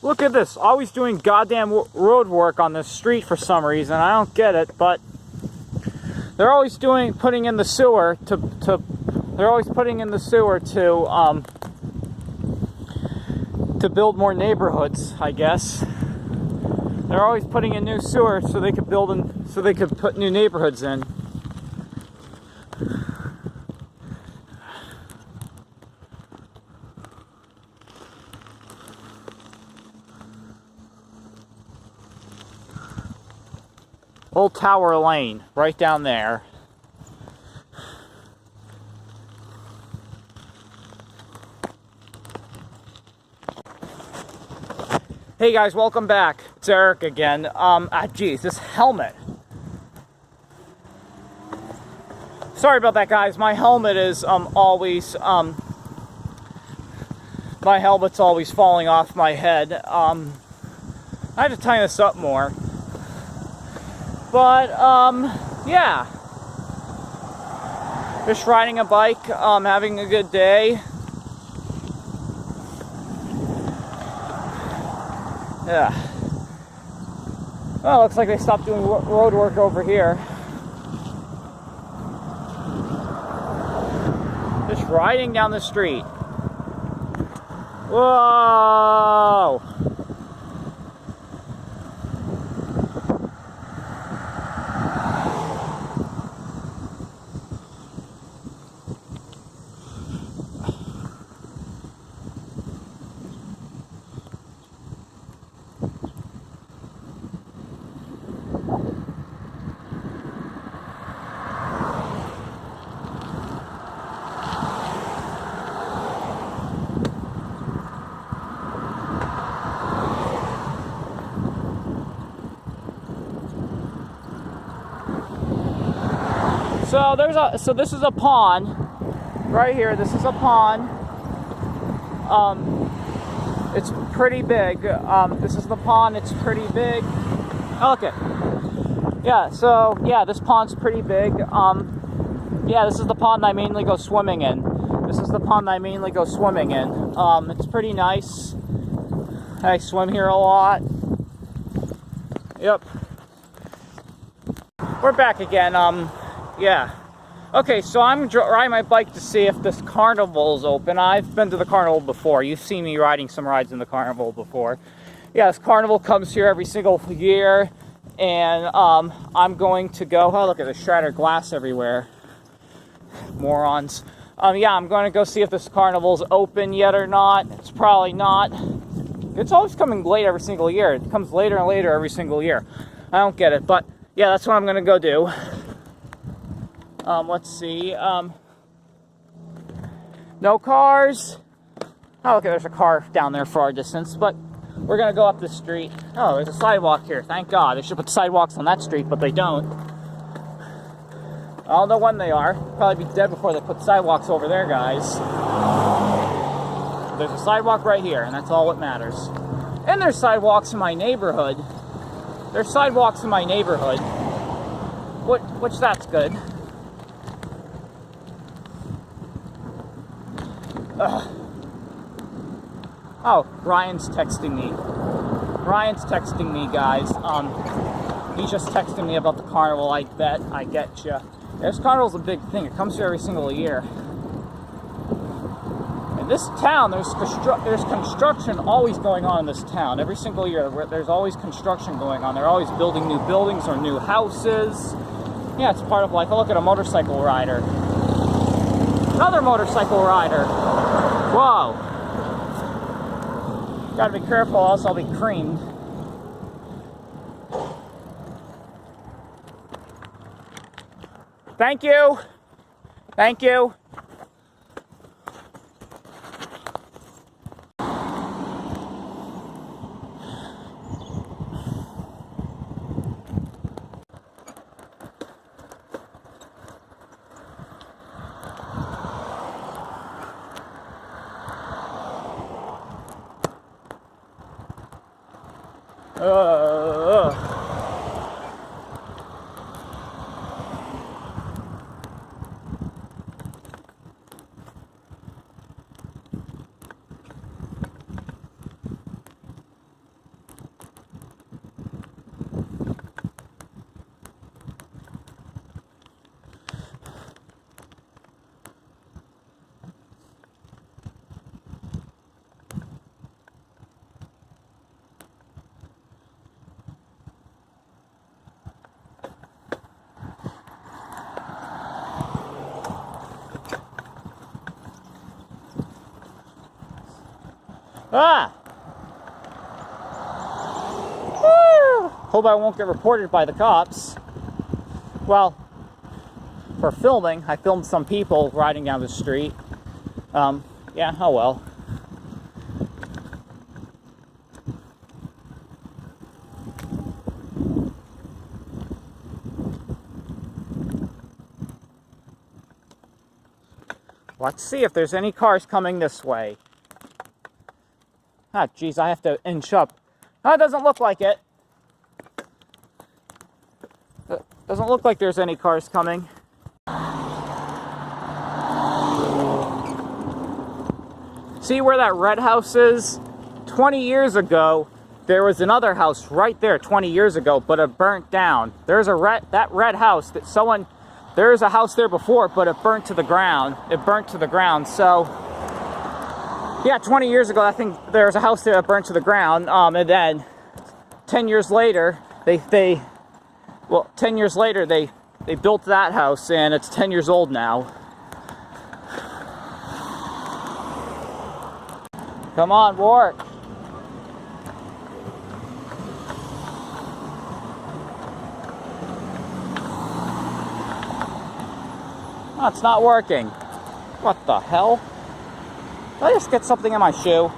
Look at this, always doing goddamn road work on this street for some reason. I don't get it, but they're always putting in the sewer to build more neighborhoods, I guess. They're always putting in new sewer so they could put new neighborhoods in. Old Tower Lane, right down there. Hey guys, welcome back. It's Eric again. Geez, this helmet. Sorry about that, guys. My helmet is always my helmet's always falling off my head. I had to tighten this up more. But, yeah. Just riding a bike, having a good day. Yeah. Well, looks like they stopped doing road work over here. Just riding down the street. Whoa! So this is a pond right here. This is a pond. It's pretty big. This is the pond. It's pretty big. Okay. Yeah. So yeah, this pond's pretty big. Yeah, this is the pond I mainly go swimming in. It's pretty nice. I swim here a lot. Yep. We're back again. Yeah. Okay, so I'm riding my bike to see if this carnival's open. I've been to the carnival before. You've seen me riding some rides in the carnival before. Yeah, this carnival comes here every single year, and I'm going to go. Oh, look at the shattered glass everywhere. Morons. Yeah, I'm going to go see if this carnival's open yet or not. It's probably not. It's always coming late every single year. It comes later and later every single year. I don't get it, but yeah, that's what I'm going to go do. Let's see. No cars. Oh, okay, there's a car down there for our distance, but we're going to go up the street. Oh, there's a sidewalk here. Thank God. They should put sidewalks on that street, but they don't. I don't know when they are. Probably be dead before they put sidewalks over there, guys. There's a sidewalk right here, and that's all that matters. And there's sidewalks in my neighborhood. There's sidewalks in my neighborhood. Which that's good. Ugh. Oh, Ryan's texting me. Guys. He's just texting me about the carnival. I bet. I get you. This carnival's a big thing. It comes here every single year. In this town, there's construction always going on in this town. Every single year, there's always construction going on. They're always building new buildings or new houses. Yeah, it's part of life. Oh, look at a motorcycle rider. Another motorcycle rider. Whoa. Gotta be careful, else I'll be creamed. Thank you. Thank you. Ah! Woo! Hope I won't get reported by the cops. Well, for filming, I filmed some people riding down the street. Yeah, oh well. Let's see if there's any cars coming this way. Ah, geez, I have to inch up. Oh, it doesn't look like it. Doesn't look like there's any cars coming. See where that red house is? 20 years ago, there was another house right there 20 years ago, but it burnt down. There's that red house that someone... There's a house there before, but it burnt to the ground. It burnt to the ground, so... Yeah, 20 years ago, I think there was a house there that burnt to the ground, and then 10 years later, they built that house, and it's 10 years old now. Come on, Warwick. Oh, it's not working. What the hell? Did I just get something in my shoe?